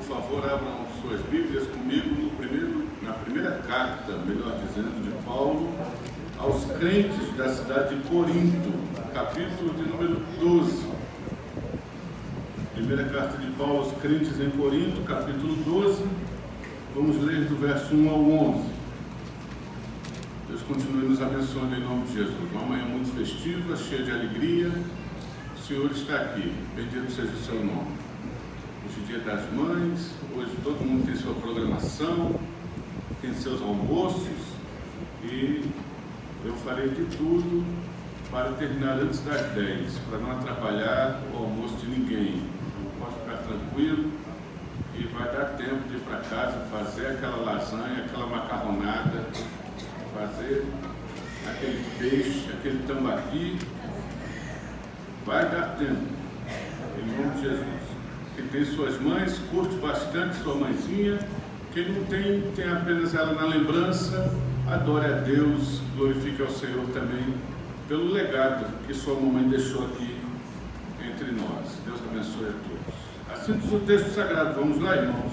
favor, abram suas Bíblias comigo na primeira carta, melhor dizendo, de Paulo aos crentes da cidade de Corinto, capítulo de número 12. Primeira carta de Paulo aos crentes em Corinto, capítulo 12. Vamos ler do verso 1 ao 11. Deus continue nos abençoando em nome de Jesus. Uma manhã muito festiva, cheia de alegria. O Senhor está aqui. Bendito seja o seu nome. Hoje é dia das mães, hoje todo mundo tem sua programação, tem seus almoços, e eu farei de tudo para terminar antes das 10, para não atrapalhar o almoço de ninguém. Pode ficar tranquilo e vai dar tempo de ir para casa, fazer aquela lasanha, aquela macarronada, fazer aquele peixe, aquele tambaqui. Vai dar tempo, em nome de Jesus. Quem tem suas mães, curte bastante sua mãezinha. Quem não tem, tem apenas ela na lembrança. Adore a Deus, glorifique ao Senhor também pelo legado que sua mamãe deixou aqui entre nós. Deus abençoe a todos. Assim diz o texto sagrado. Vamos lá, irmãos.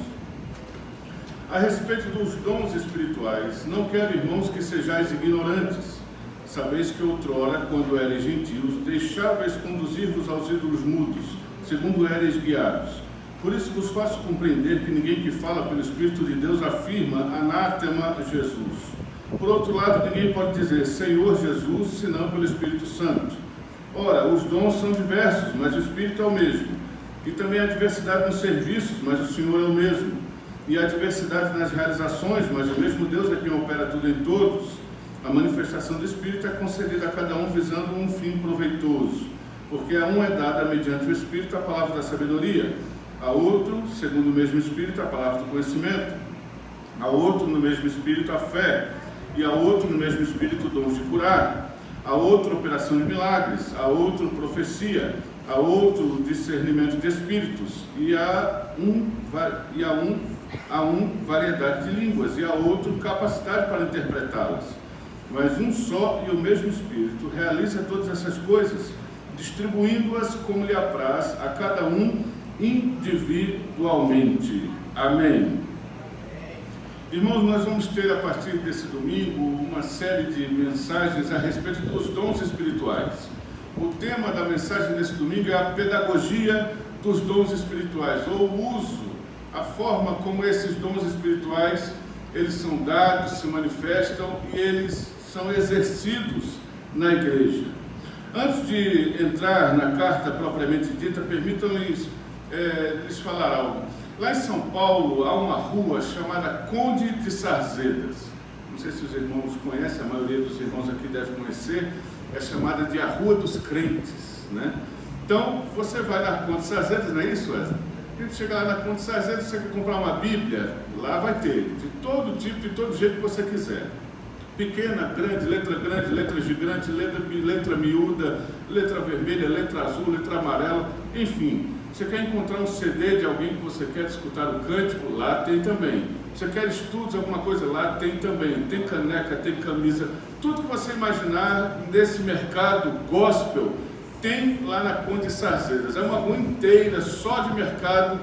A respeito dos dons espirituais, não quero, irmãos, que sejais ignorantes. Sabeis que outrora, quando eres gentios, deixáveis conduzir-vos aos ídolos mudos, segundo eres guiados. Por isso vos faço compreender que ninguém que fala pelo Espírito de Deus afirma anátema Jesus. Por outro lado, ninguém pode dizer Senhor Jesus, senão pelo Espírito Santo. Ora, os dons são diversos, mas o Espírito é o mesmo. E também há diversidade nos serviços, mas o Senhor é o mesmo. E há diversidade nas realizações, mas o mesmo Deus é quem opera tudo em todos. A manifestação do Espírito é concedida a cada um visando um fim proveitoso. Porque a um é dada, mediante o Espírito, a palavra da sabedoria, a outro, segundo o mesmo Espírito, a palavra do conhecimento, a outro, no mesmo Espírito, a fé, e a outro, no mesmo Espírito, dons de curar, a outro, operação de milagres, a outro, profecia, a outro, discernimento de espíritos, e a um, variedade de línguas, e a outro, capacidade para interpretá-las. Mas um só e o mesmo Espírito realiza todas essas coisas, distribuindo-as como lhe apraz a cada um individualmente. Amém. Irmãos, nós vamos ter a partir desse domingo uma série de mensagens a respeito dos dons espirituais. O tema da mensagem desse domingo é a pedagogia dos dons espirituais, ou o uso, a forma como esses dons espirituais eles são dados, se manifestam e eles são exercidos na igreja. Antes de entrar na carta propriamente dita, permitam-lhes lhes falar algo. Lá em São Paulo há uma rua chamada Conde de Sarzedas. Não sei se os irmãos conhecem, a maioria dos irmãos aqui deve conhecer. É chamada de a Rua dos Crentes, né? Então, você vai na Conde de Sarzedas, não é isso, Wesley? A gente chega lá na Conde de Sarzedas, você quer comprar uma Bíblia, lá vai ter, de todo tipo, de todo jeito que você quiser. Pequena, grande, letra gigante, letra miúda, letra vermelha, letra azul, letra amarela, enfim. Você quer encontrar um CD de alguém que você quer escutar o cântico? Lá tem também. Você quer estudos, alguma coisa? Lá tem também. Tem caneca, tem camisa, tudo que você imaginar nesse mercado gospel, tem lá na Conde de Sarzedas. É uma rua inteira só de mercado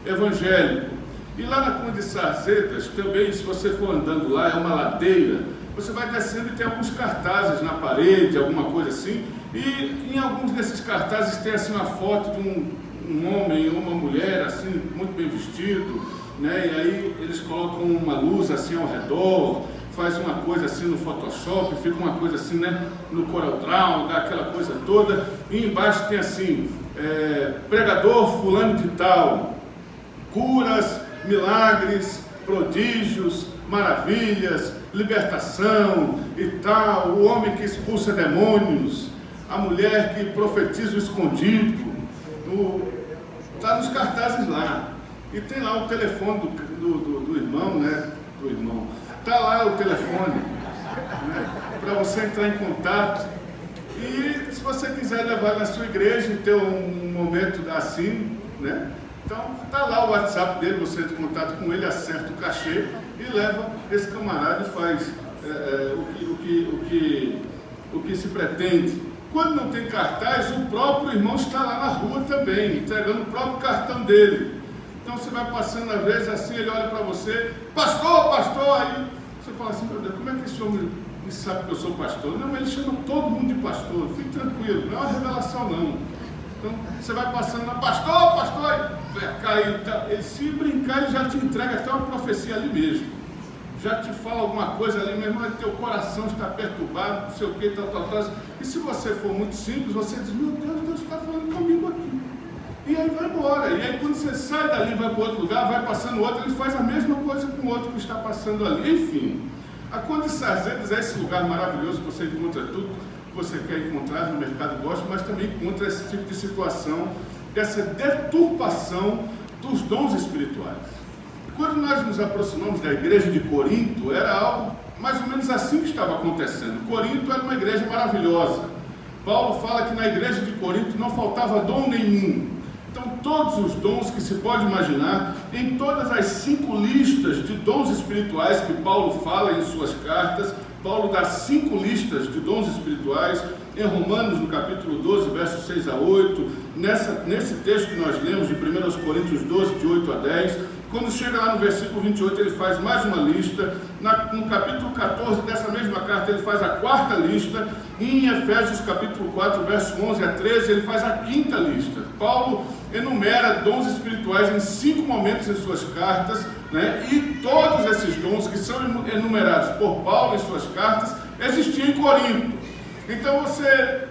evangélico. E lá na Conde de Sarzedas, também, se você for andando lá, é uma ladeira, você vai descendo e tem alguns cartazes na parede, alguma coisa assim, e em alguns desses cartazes tem assim uma foto de um homem ou uma mulher, assim, muito bem vestido, né? E aí eles colocam uma luz assim ao redor, faz uma coisa assim no Photoshop, fica uma coisa assim, né, no CorelDRAW, dá aquela coisa toda, e embaixo tem assim, pregador fulano de tal, curas, milagres, prodígios, maravilhas, libertação e tal, o homem que expulsa demônios, a mulher que profetiza o escondido, está nos cartazes lá, e tem lá o telefone do irmão, né, do irmão, está lá o telefone, né, para você entrar em contato, e se você quiser levar na sua igreja e ter um momento assim, né, então está lá o WhatsApp dele, você entra em contato com ele, acerta o cachê e leva esse camarada e faz o que se pretende. Quando não tem cartaz, o próprio irmão está lá na rua também, entregando o próprio cartão dele. Então você vai passando às vezes assim, ele olha para você, pastor, pastor, aí você fala assim, meu Deus, como é que esse homem sabe que eu sou pastor? Não, mas ele chama todo mundo de pastor, fique tranquilo, não é uma revelação não. Então você vai passando, pastor, pastor, ele se brincar, ele já te entrega até uma profecia ali mesmo. Já te fala alguma coisa ali, meu irmão, teu coração está perturbado, não sei o que, tal. E se você for muito simples, você diz, meu Deus, Deus está falando comigo aqui. E aí vai embora. E aí quando você sai dali, vai para outro lugar, vai passando outro, ele faz a mesma coisa com o outro que está passando ali. Enfim, a Conde de Sarzedas é esse lugar maravilhoso que você encontra tudo que você quer encontrar no mercado gospel, mas também encontra esse tipo de situação, dessa deturpação dos dons espirituais. Quando nós nos aproximamos da igreja de Corinto, era algo mais ou menos assim que estava acontecendo. Corinto era uma igreja maravilhosa. Paulo fala que na igreja de Corinto não faltava dom nenhum. Então todos os dons que se pode imaginar, em todas as 5 listas de dons espirituais que Paulo fala em suas cartas, Paulo dá 5 listas de dons espirituais, em Romanos, no capítulo 12, versos 6 a 8, nesse texto que nós lemos de 1 Coríntios 12, de 8 a 10, quando chega lá no versículo 28, ele faz mais uma lista, no capítulo 14 dessa mesma carta, ele faz a 4ª lista, e em Efésios, capítulo 4, verso 11 a 13, ele faz a 5ª lista. Paulo enumera dons espirituais em 5 momentos em suas cartas, né? E todos esses dons que são enumerados por Paulo em suas cartas, existiam em Corinto. Então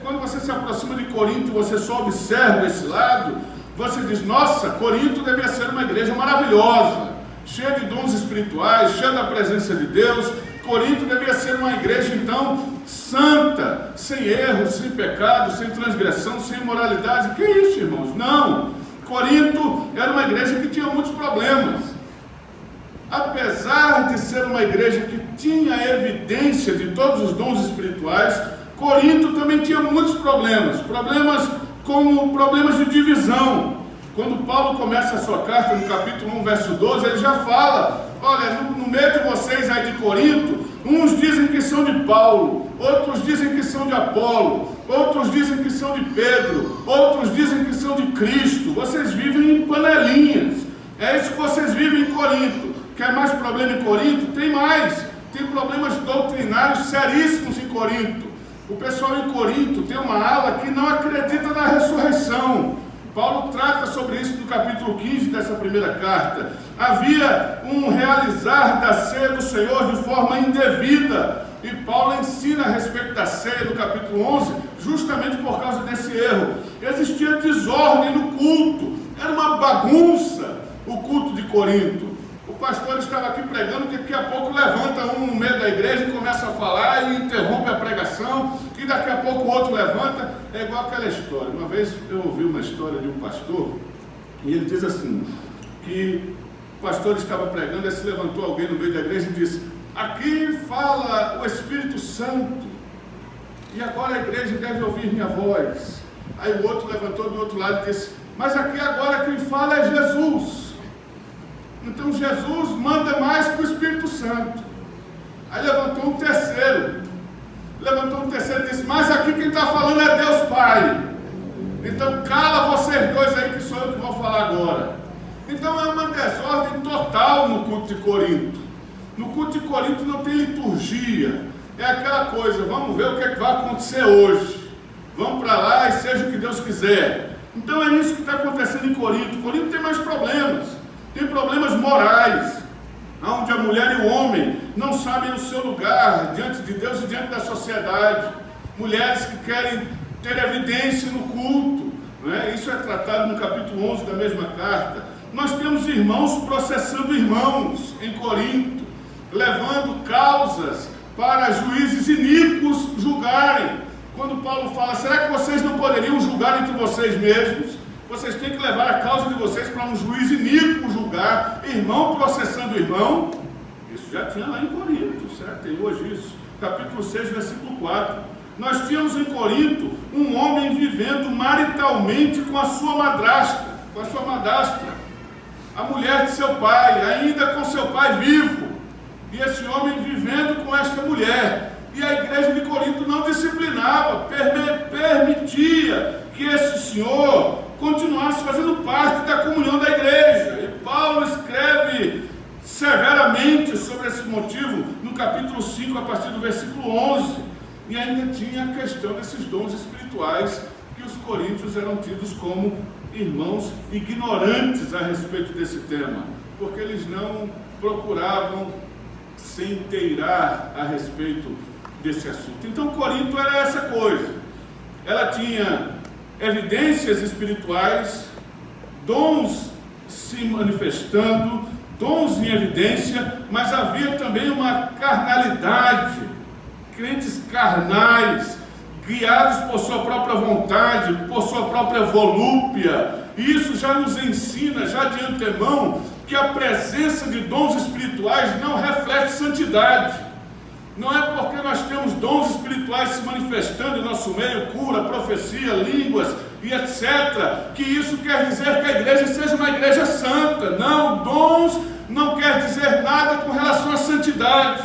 quando você se aproxima de Corinto, você só observa esse lado, você diz, nossa, Corinto devia ser uma igreja maravilhosa, cheia de dons espirituais, cheia da presença de Deus. Corinto devia ser uma igreja, então, santa, sem erro, sem pecado, sem transgressão, sem imoralidade. Que isso, irmãos? Não! Corinto era uma igreja que tinha muitos problemas. Apesar de ser uma igreja que tinha evidência de todos os dons espirituais, Corinto também tinha muitos problemas como problemas de divisão. Quando Paulo começa a sua carta, no capítulo 1, verso 12, ele já fala, olha, no meio de vocês aí de Corinto, uns dizem que são de Paulo, outros dizem que são de Apolo, outros dizem que são de Pedro, outros dizem que são de Cristo. Vocês vivem em panelinhas, é isso que vocês vivem em Corinto. Quer mais problema em Corinto? Tem mais, tem problemas doutrinários seríssimos em Corinto. O pessoal em Corinto tem uma ala que não acredita na ressurreição. Paulo trata sobre isso no capítulo 15 dessa primeira carta. Havia um realizar da ceia do Senhor de forma indevida. E Paulo ensina a respeito da ceia no capítulo 11, justamente por causa desse erro. Existia desordem no culto. Era uma bagunça o culto de Corinto. O pastor estava aqui pregando, daqui a pouco levanta um no meio da igreja e começa a falar e interrompe a pregação, e daqui a pouco o outro levanta. É igual aquela história. Uma vez eu ouvi uma história de um pastor, e ele diz assim, que o pastor estava pregando, e se levantou alguém no meio da igreja e disse, aqui fala o Espírito Santo, e agora a igreja deve ouvir minha voz. Aí o outro levantou do outro lado e disse, mas aqui agora quem fala é Jesus. Então Jesus manda mais para o Espírito Santo. Aí levantou um terceiro e disse, mas aqui quem está falando é Deus Pai. Então cala vocês dois aí que sou eu que vou falar agora. Então é uma desordem total no culto de Corinto. No culto de Corinto não tem liturgia. É aquela coisa, vamos ver o que é que vai acontecer hoje. Vamos para lá e seja o que Deus quiser. Então é isso que está acontecendo em Corinto. Corinto tem mais problemas. Tem problemas morais, onde a mulher e o homem não sabem o seu lugar diante de Deus e diante da sociedade. Mulheres que querem ter evidência no culto, não é? Isso é tratado no capítulo 11 da mesma carta. Nós temos irmãos processando irmãos em Corinto, levando causas para juízes iníquos julgarem. Quando Paulo fala, será que vocês não poderiam julgar entre vocês mesmos? Vocês têm que levar a causa de vocês para um juiz iníquo julgar, irmão processando irmão. Isso já tinha lá em Corinto, certo? Tem hoje isso. Capítulo 6, versículo 4. Nós tínhamos em Corinto um homem vivendo maritalmente com a sua madrasta, a mulher de seu pai, ainda com seu pai vivo. E esse homem vivendo com esta mulher. E a igreja de Corinto não disciplinava, permitia que esse senhor continuasse fazendo parte da comunhão da igreja. E Paulo escreve severamente sobre esse motivo no capítulo 5, a partir do versículo 11. E ainda tinha a questão desses dons espirituais, que os coríntios eram tidos como irmãos ignorantes a respeito desse tema, porque eles não procuravam se inteirar a respeito desse assunto. Então Corinto era essa coisa, ela tinha evidências espirituais, dons se manifestando, dons em evidência, mas havia também uma carnalidade, crentes carnais, guiados por sua própria vontade, por sua própria volúpia. E isso já nos ensina, já de antemão, que a presença de dons espirituais não reflete santidade. Não é porque nós temos dons espirituais se manifestando em nosso meio, cura, profecia, línguas e etc., que isso quer dizer que a igreja seja uma igreja santa. Não, dons não quer dizer nada com relação à santidade.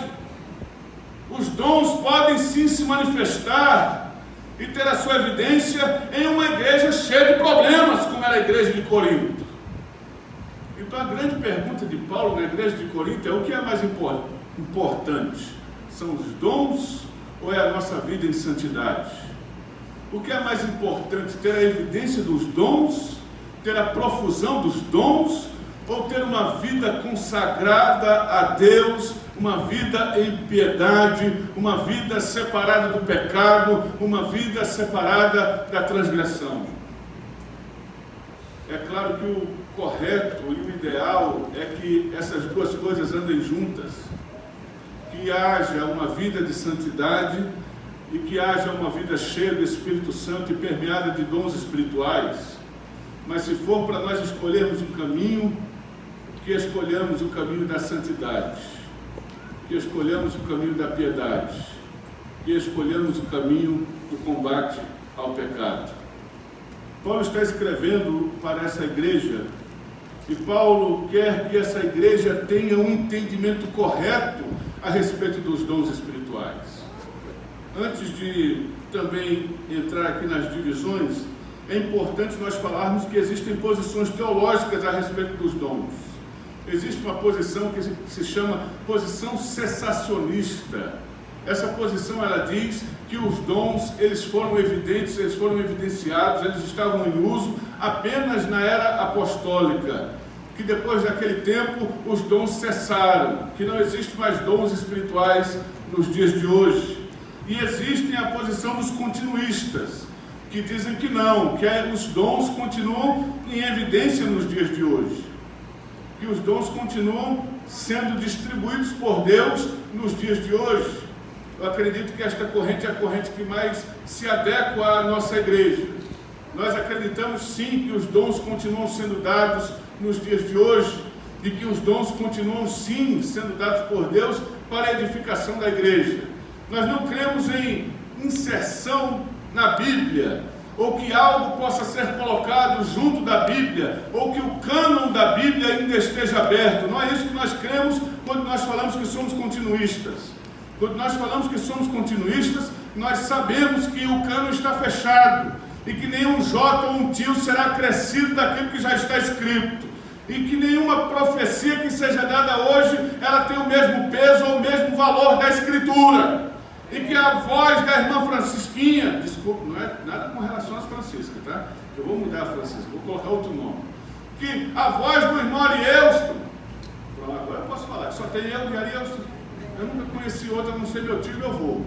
Os dons podem sim se manifestar e ter a sua evidência em uma igreja cheia de problemas, como era a igreja de Corinto. Então a grande pergunta de Paulo na igreja de Corinto é: o que é mais importante? São os dons ou é a nossa vida em santidade? O que é mais importante? Ter a evidência dos dons, ter a profusão dos dons, ou ter uma vida consagrada a Deus, uma vida em piedade, uma vida separada do pecado, uma vida separada da transgressão? É claro que o correto e o ideal é que essas duas coisas andem juntas, que haja uma vida de santidade e que haja uma vida cheia do Espírito Santo e permeada de dons espirituais. Mas se for para nós escolhermos um caminho, que escolhamos o caminho da santidade, que escolhamos o caminho da piedade, que escolhemos o caminho do combate ao pecado. Paulo está escrevendo para essa igreja, e Paulo quer que essa igreja tenha um entendimento correto a respeito dos dons espirituais. Antes de também entrar aqui nas divisões, é importante nós falarmos que existem posições teológicas a respeito dos dons. Existe uma posição que se chama posição cessacionista. Essa posição, ela diz que os dons, eles foram evidentes, eles foram evidenciados, eles estavam em uso apenas na era apostólica, que depois daquele tempo os dons cessaram, que não existem mais dons espirituais nos dias de hoje. E existem a posição dos continuistas, que dizem que não, que os dons continuam em evidência nos dias de hoje, que os dons continuam sendo distribuídos por Deus nos dias de hoje. Eu acredito que esta corrente é a corrente que mais se adequa à nossa igreja. Nós acreditamos sim que os dons continuam sendo dados nos dias de hoje e que os dons continuam sim sendo dados por Deus para a edificação da igreja. Nós não cremos em inserção na Bíblia, ou que algo possa ser colocado junto da Bíblia, ou que o cânon da Bíblia ainda esteja aberto. Não é isso que nós cremos quando nós falamos que somos continuistas. Quando nós falamos que somos continuistas, nós sabemos que o cânon está fechado, e que nenhum jota ou um tio será acrescido daquilo que já está escrito, e que nenhuma profecia que seja dada hoje, ela tem o mesmo peso ou o mesmo valor da Escritura. E que a voz da irmã Francisquinha, desculpa, não é nada com relação às Franciscas, tá? Eu vou mudar a Francisca, vou colocar outro nome. Que a voz do irmão Arielsto, agora eu posso falar, que só tem eu e Arielsto, eu nunca conheci outra, não sei meu tio, meu avô.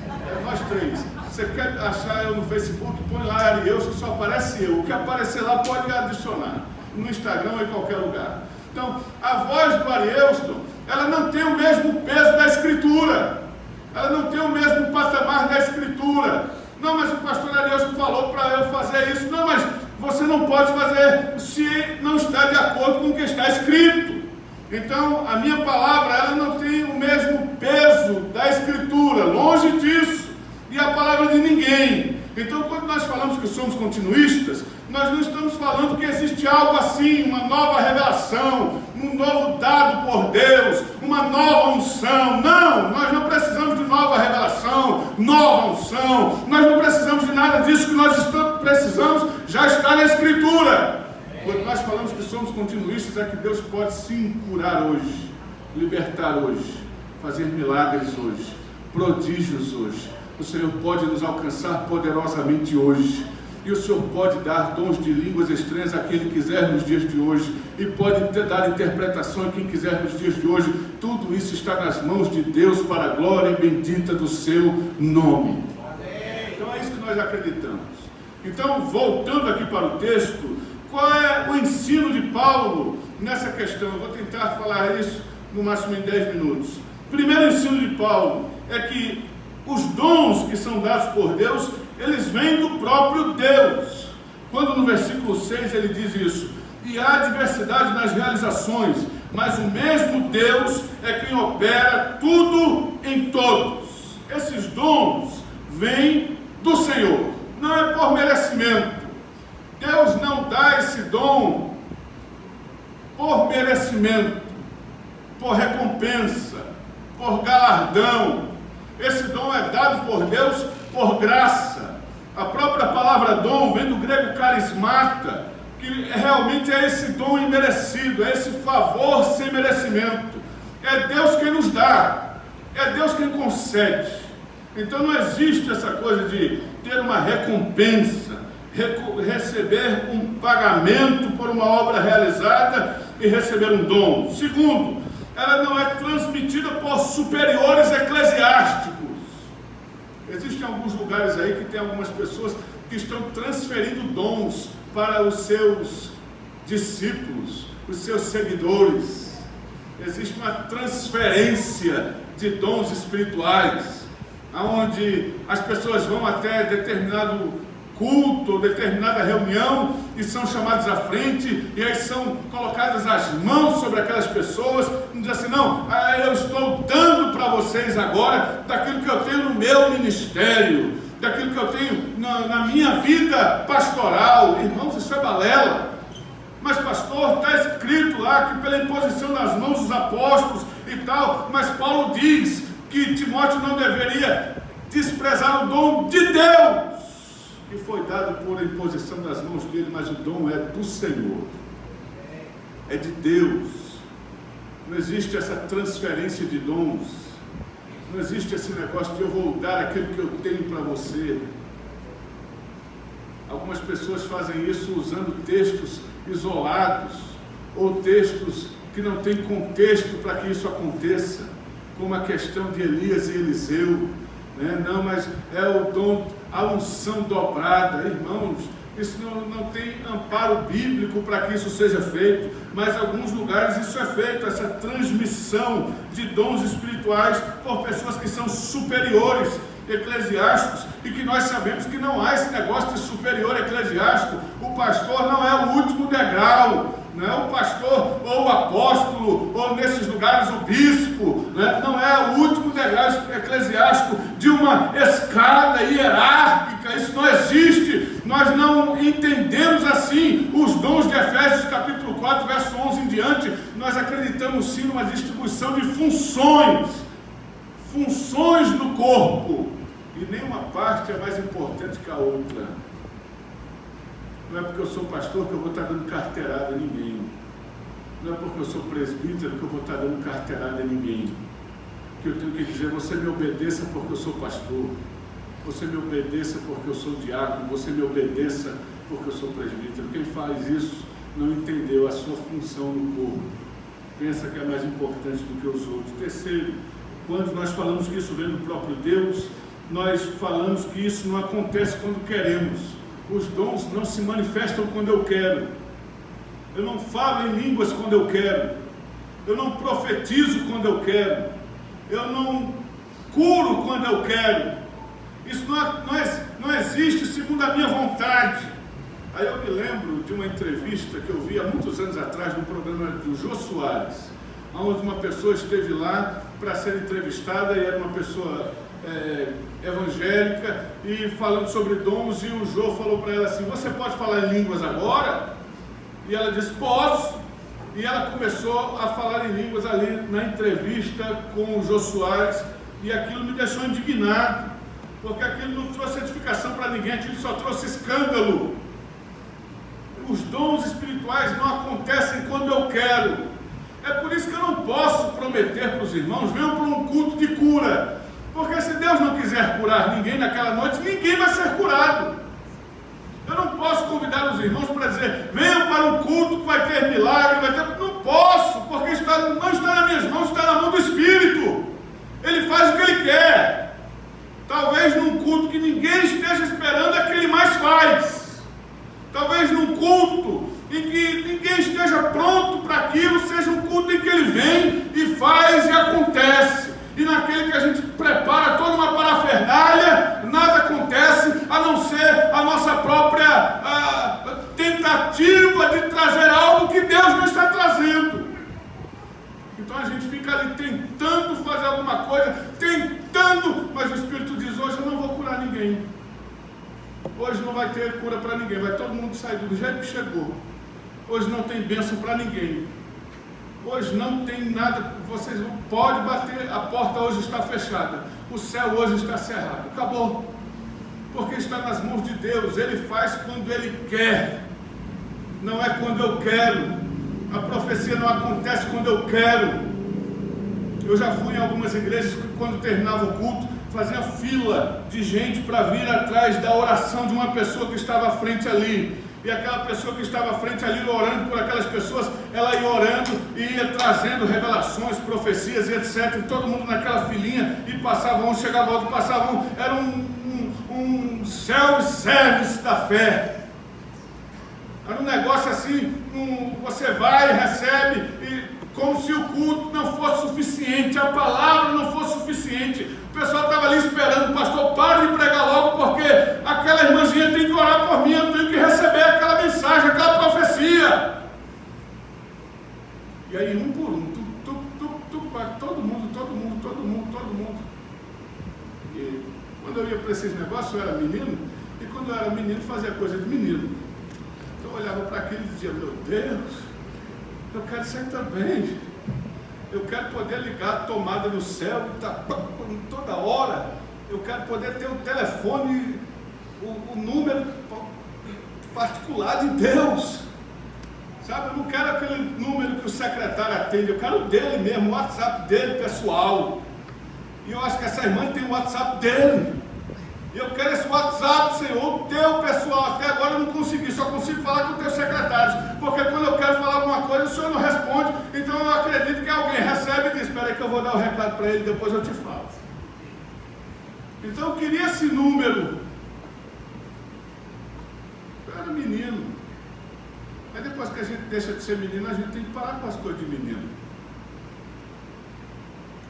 É nós três. Você quer achar eu no Facebook, põe lá Arielsto, só aparece eu. O que aparecer lá pode adicionar, no Instagram ou em qualquer lugar. Então, a voz do Arielsto, ela não tem o mesmo peso da Escritura. Ela não tem o mesmo patamar da Escritura. Não, mas o pastor Arielsto falou para eu fazer isso. Não, mas você não pode fazer se não está de acordo com o que está escrito. Então, a minha palavra, ela não tem o mesmo peso da Escritura, longe disso, e a palavra de ninguém. Então, quando nós falamos que somos continuistas, nós não estamos falando que existe algo assim, uma nova revelação, um novo dado por Deus, uma nova unção. Não, nós não precisamos de nova revelação, nova unção, nós não precisamos de nada disso. Que nós precisamos já está na Escritura. Quando nós falamos que somos continuistas, é que Deus pode sim curar hoje, libertar hoje, fazer milagres hoje, prodígios hoje. O Senhor pode nos alcançar poderosamente hoje. E o Senhor pode dar dons de línguas estranhas a quem Ele quiser nos dias de hoje. E pode dar interpretação a quem quiser nos dias de hoje. Tudo isso está nas mãos de Deus para a glória bendita do seu nome. Então é isso que nós acreditamos. Então, voltando aqui para o texto, qual é o ensino de Paulo nessa questão? Eu vou tentar falar isso no máximo em 10 minutos. O primeiro ensino de Paulo é que os dons que são dados por Deus, eles vêm do próprio Deus. Quando no versículo 6 ele diz isso: e há diversidade nas realizações, mas o mesmo Deus é quem opera tudo em todos. Esses dons vêm do Senhor, não é por merecimento. Deus não dá esse dom por merecimento, por recompensa, por galardão. Esse dom é dado por Deus por graça. A própria palavra dom vem do grego carismata, que realmente é esse dom imerecido, é esse favor sem merecimento. É Deus quem nos dá, é Deus quem concede. Então não existe essa coisa de ter uma recompensa, receber um pagamento por uma obra realizada e receber um dom. Segundo, ela não é transmitida por superiores eclesiásticos. Existem alguns lugares aí que tem algumas pessoas que estão transferindo dons para os seus discípulos, os seus seguidores. Existe uma transferência de dons espirituais, onde as pessoas vão até determinado culto ou determinada reunião e são chamados à frente, e aí são colocadas as mãos sobre aquelas pessoas e diz assim: não, eu estou dando para vocês agora daquilo que eu tenho no meu ministério, daquilo que eu tenho na minha vida pastoral. Irmãos, isso é balela. Mas pastor, está escrito lá que pela imposição das mãos dos apóstolos e tal, mas Paulo diz que Timóteo não deveria desprezar o dom de Deus, que foi dado por imposição das mãos dele, mas o dom é do Senhor, é de Deus. Não existe essa transferência de dons, não existe esse negócio de eu vou dar aquilo que eu tenho para você. Algumas pessoas fazem isso usando textos isolados, ou textos que não têm contexto para que isso aconteça, como a questão de Elias e Eliseu, né? Não, mas é o dom, a unção dobrada. Irmãos, isso não tem amparo bíblico para que isso seja feito, mas em alguns lugares isso é feito, essa transmissão de dons espirituais por pessoas que são superiores eclesiásticos, e que nós sabemos que não há esse negócio de superior eclesiástico. O pastor não é o último degrau, não é o pastor ou o apóstolo, ou nesses lugares o bispo, né? Não é o último degrau eclesiástico de uma escada hierárquica. Isso não existe. Nós não entendemos assim os dons de Efésios capítulo 4, verso 11 em diante. Nós acreditamos sim numa distribuição de funções no corpo, e nenhuma parte é mais importante que a outra. Não é porque eu sou pastor que eu vou estar dando carteirada a ninguém. Não é porque eu sou presbítero que eu vou estar dando carteirada a ninguém. Que eu tenho que dizer: você me obedeça porque eu sou pastor, você me obedeça porque eu sou diácono, você me obedeça porque eu sou presbítero. Quem faz isso não entendeu a sua função no corpo, pensa que é mais importante do que os outros. Terceiro, quando nós falamos que isso vem do próprio Deus, nós falamos que isso não acontece quando queremos. Os dons não se manifestam quando eu quero. Eu não falo em línguas quando eu quero. Eu não profetizo quando eu quero. Eu não curo quando eu quero. Isso não existe segundo a minha vontade. Aí eu me lembro de uma entrevista que eu vi há muitos anos atrás no programa do Jô Soares, onde uma pessoa esteve lá para ser entrevistada, e era uma pessoa evangélica, e falando sobre dons, e o Jô falou para ela assim: você pode falar em línguas agora? E ela disse: posso. E ela começou a falar em línguas ali na entrevista com o Jô Soares, e aquilo me deixou indignado, porque aquilo não trouxe edificação para ninguém, aquilo só trouxe escândalo. os dons espirituais não acontecem quando eu quero. É por isso que eu não posso prometer para os irmãos, venham para um culto de cura. Porque se Deus não quiser curar ninguém naquela noite, ninguém vai ser curado. Eu não posso convidar os irmãos para dizer, venham para um culto que vai ter milagre, vai ter... Não posso, porque não está nas minhas mãos, está na mão do Espírito. Ele faz o que Ele quer. Talvez num culto que ninguém esteja esperando, é que Ele mais faz. Talvez num culto em que ninguém esteja pronto para aquilo, seja um culto em que Ele vem e faz e acontece. E naquele que a gente prepara toda uma parafernália, nada acontece, a não ser a nossa própria tentativa de trazer algo que Deus não está trazendo. Então a gente fica ali tentando fazer alguma coisa, mas o Espírito diz, hoje eu não vou curar ninguém. Hoje não vai ter cura para ninguém, vai todo mundo sair do jeito que chegou. Hoje não tem bênção para ninguém. Hoje não tem nada, vocês não podem bater, a porta hoje está fechada, o céu hoje está cerrado, acabou, porque está nas mãos de Deus. Ele faz quando Ele quer, não é quando eu quero. A profecia não acontece quando eu quero. Eu já fui em algumas igrejas que quando terminava o culto, fazia fila de gente para vir atrás da oração de uma pessoa que estava à frente ali. E aquela pessoa que estava à frente ali, orando por aquelas pessoas, ela ia orando e ia trazendo revelações, profecias e etc. E todo mundo naquela filinha, e passava um, chegava outro, passava um. Era um self-service da fé. Era um negócio assim, você vai, recebe, e como se o culto não fosse suficiente, a palavra não fosse suficiente. O pessoal estava ali esperando, pastor, para de pregar logo, porque aquela irmãzinha tem que orar por mim, eu tenho que receber aquela mensagem, aquela profecia. E aí, um por um, todo mundo. E quando eu ia para esses negócios, eu era menino, e quando eu era menino, fazia coisa de menino. Então eu olhava para aquilo e dizia, meu Deus, eu quero isso aí também. Eu quero poder ligar a tomada no céu e tá toda hora. Eu quero poder ter o telefone, o número particular de Deus. Sabe, eu não quero aquele número que o secretário atende, eu quero o dele mesmo, o WhatsApp dele, pessoal. E eu acho que essa irmã tem o WhatsApp dele. E eu quero esse WhatsApp, Senhor, o teu pessoal. Até agora eu não consegui, só consigo falar com os teus secretários. Porque quando eu quero falar alguma coisa, o Senhor não responde. Então eu acredito que alguém recebe e diz, espera aí que eu vou dar o recado para ele, depois eu te falo. Então eu queria esse número. Eu era menino. Aí depois que a gente deixa de ser menino, a gente tem que parar com as coisas de menino.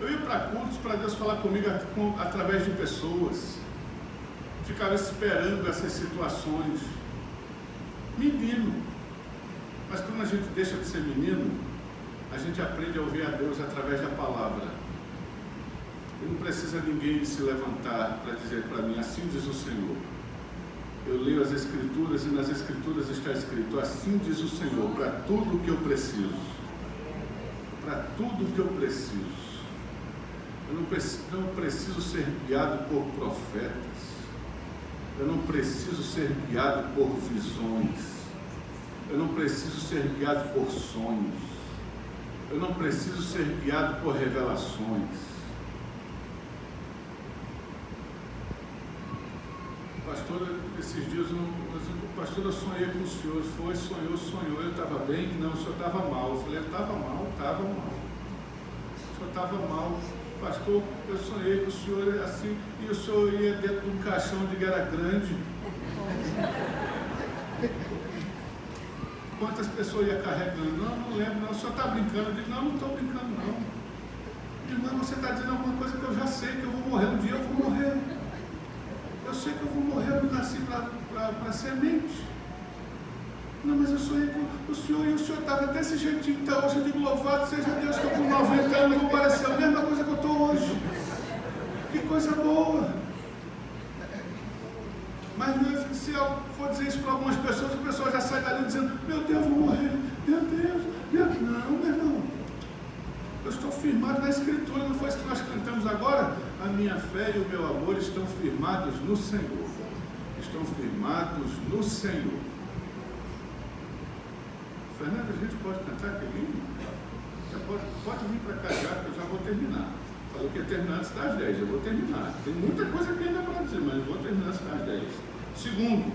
Eu ia para cultos para Deus falar comigo através de pessoas. Ficava esperando essas situações. Menino. Mas quando a gente deixa de ser menino, a gente aprende a ouvir a Deus através da palavra. E não precisa ninguém se levantar para dizer para mim, assim diz o Senhor. Eu leio as Escrituras e nas Escrituras está escrito, assim diz o Senhor, para tudo o que eu preciso. Para tudo o que eu preciso. Eu não preciso ser guiado por profetas. Eu não preciso ser guiado por visões. Eu não preciso ser guiado por sonhos. Eu não preciso ser guiado por revelações. Pastor, esses dias, pastor, eu sonhei com o senhor. Sonhou. Eu estava bem? Não, o senhor estava mal. Eu falei, estava mal. O senhor estava mal. Pastor, eu sonhei com o senhor assim, e o senhor ia dentro de um caixão de guerra grande. Quantas pessoas ia carregando? Não lembro, não. O senhor está brincando? Eu digo, não estou brincando, não. Irmão, você está dizendo alguma coisa que eu já sei, que eu vou morrer. Um dia eu vou morrer. Eu sei que eu vou morrer, eu não nasci para semente. Não, mas eu sonhei com o senhor e o senhor estava desse jeitinho. Então hoje eu digo, louvado seja Deus, que eu com 90 anos vou parecer a mesma coisa que eu estou hoje. Que coisa boa. Mas se eu for dizer isso para algumas pessoas, a pessoa já sai dali dizendo, meu Deus, eu vou morrer. Meu Deus. Não, meu irmão. Eu estou firmado na Escritura, não foi isso que nós cantamos agora? A minha fé e o meu amor estão firmados no Senhor. Estão firmados no Senhor. Fernando, a gente pode cantar aquele hino? Pode vir para cá já, que eu já vou terminar. Falou que ia terminar antes das 10, eu vou terminar. Tem muita coisa que ainda para dizer, mas eu vou terminar antes das 10. Segundo,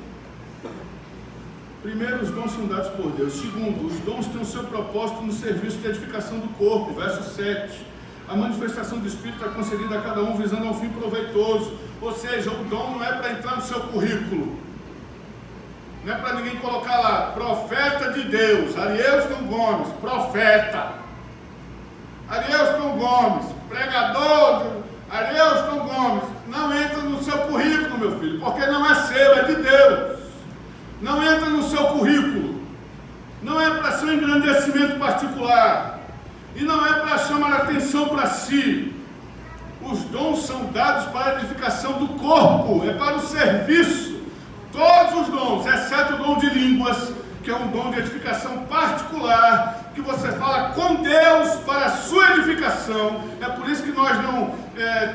primeiro, os dons são dados por Deus. Segundo, os dons têm o seu propósito no serviço de edificação do corpo. Verso 7. A manifestação do Espírito é concedida a cada um visando a um fim proveitoso. Ou seja, o dom não é para entrar no seu currículo. Não é para ninguém colocar lá, profeta de Deus, Arielston Gomes, profeta. Arielston Gomes, pregador, Arielston Gomes. Não entra no seu currículo, meu filho, porque não é seu, é de Deus. Não entra no seu currículo. Não é para seu engrandecimento particular. E não é para chamar atenção para si. Os dons são dados para a edificação do corpo, é para o serviço. Todos os dons, exceto o dom de línguas, que é um dom de edificação particular, que você fala com Deus para a sua edificação. É por isso que nós não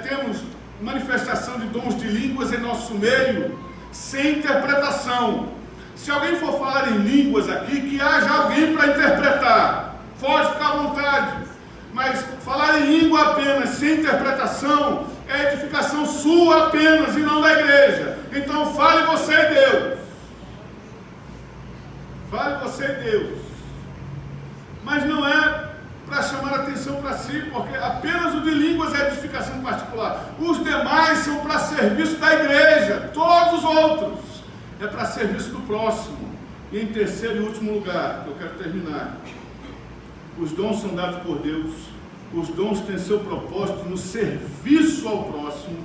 temos manifestação de dons de línguas em nosso meio, sem interpretação. Se alguém for falar em línguas aqui, que haja alguém para interpretar. Pode ficar à vontade. Mas falar em língua apenas, sem interpretação, é edificação sua apenas e não da igreja. Então fale você e Deus. Fale você e Deus. Mas não é para chamar atenção para si, porque apenas o de línguas é edificação particular. Os demais são para serviço da igreja. Todos os outros é para serviço do próximo. E em terceiro e último lugar, que eu quero terminar, os dons são dados por Deus. Os dons têm seu propósito no serviço ao próximo.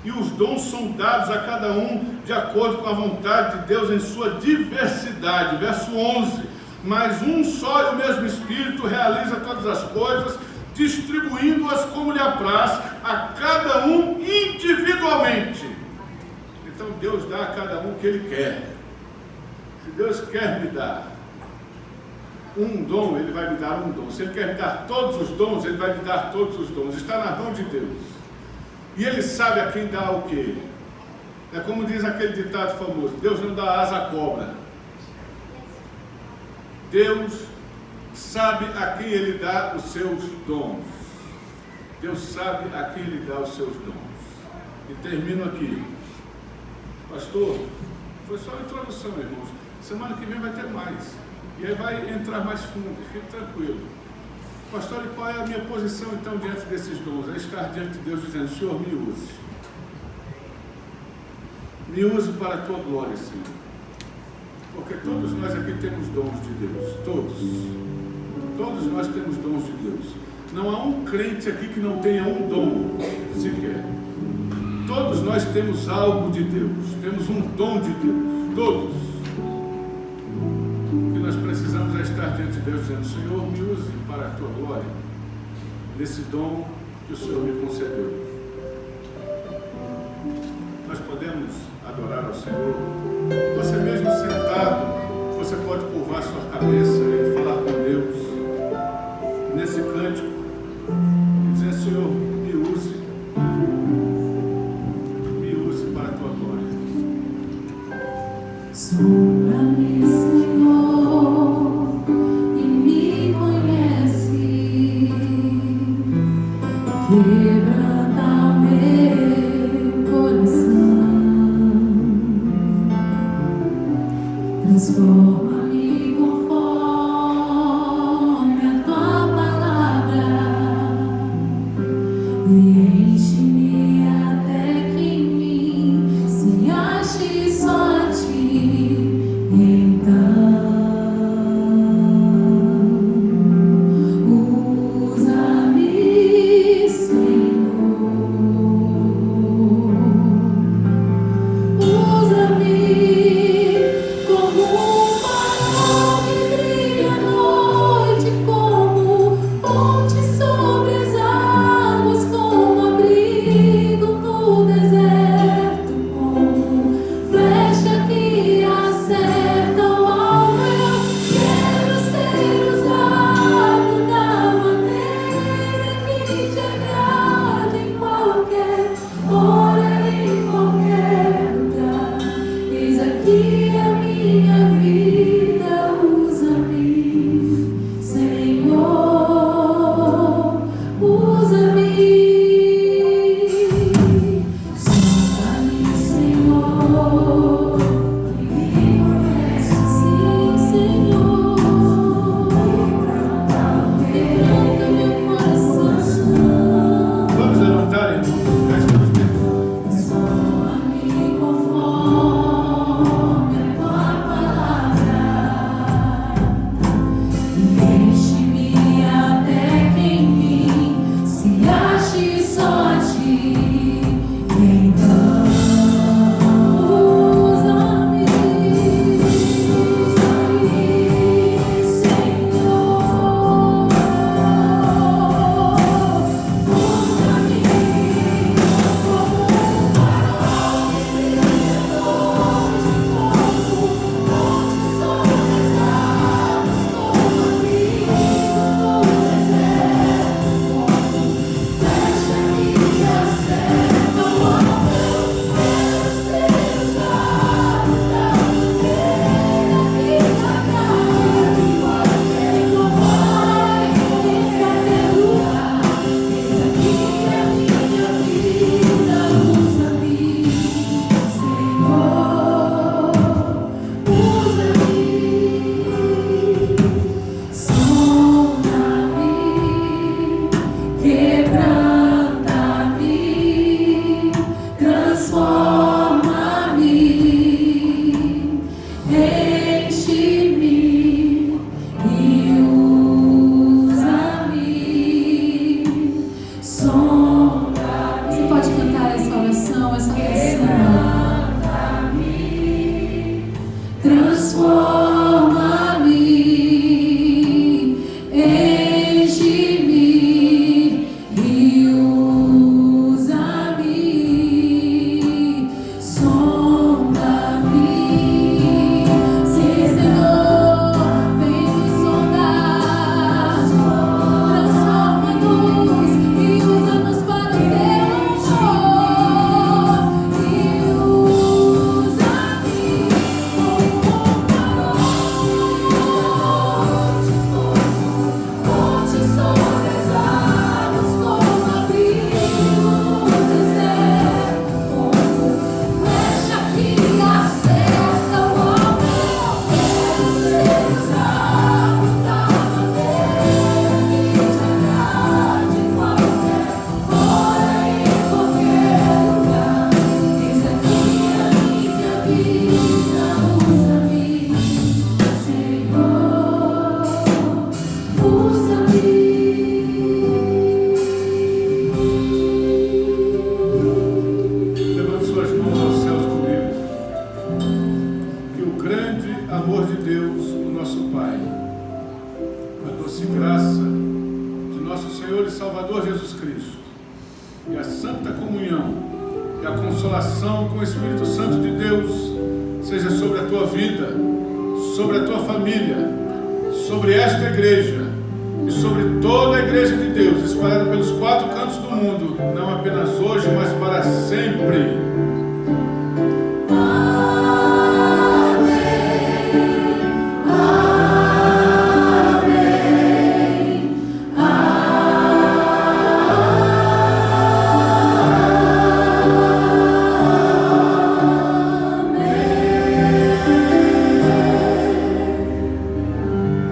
E os dons são dados a cada um de acordo com a vontade de Deus em sua diversidade. Verso 11. Mas um só e o mesmo Espírito realiza todas as coisas, distribuindo-as como lhe apraz, a cada um individualmente. Então Deus dá a cada um o que Ele quer. Se Deus quer me dar um dom, Ele vai me dar um dom. Se Ele quer me dar todos os dons, Ele vai me dar todos os dons. Está na mão de Deus. E Ele sabe a quem dá o quê. É como diz aquele ditado famoso: Deus não dá asa à cobra. Deus sabe a quem Ele dá os seus dons. Deus sabe a quem Ele dá os seus dons. E termino aqui. Pastor, foi só a introdução, irmãos. Semana que vem vai ter mais. E aí vai entrar mais fundo, fique tranquilo. Pastor, e qual é a minha posição então diante desses dons? É estar diante de Deus dizendo: Senhor, me use. Me use para a tua glória, Senhor. Porque todos nós aqui temos dons de Deus. Todos. Todos nós temos dons de Deus. Não há um crente aqui que não tenha um dom sequer. Todos nós temos algo de Deus. Temos um dom de Deus. Todos. Nós precisamos estar diante de Deus dizendo: Senhor, me use para a tua glória, nesse dom que o Senhor me concedeu. Nós podemos adorar ao Senhor. Você mesmo sentado, você pode curvar sua cabeça e falar com Deus nesse cântico e dizer: Senhor, me use para a tua glória. Sonda-me, Senhor, e me conhece. Quebranta meu coração. Transforma-me conforme a tua palavra e enche-me até que em mim se ache só a ti. Então usa-me, Senhor, usa-me como graça de nosso Senhor e Salvador Jesus Cristo, e a santa comunhão e a consolação com o Espírito Santo de Deus seja sobre a tua vida, sobre a tua família, sobre esta igreja e sobre toda a igreja de Deus espalhada pelos 4 cantos do mundo, não apenas hoje, mas para sempre.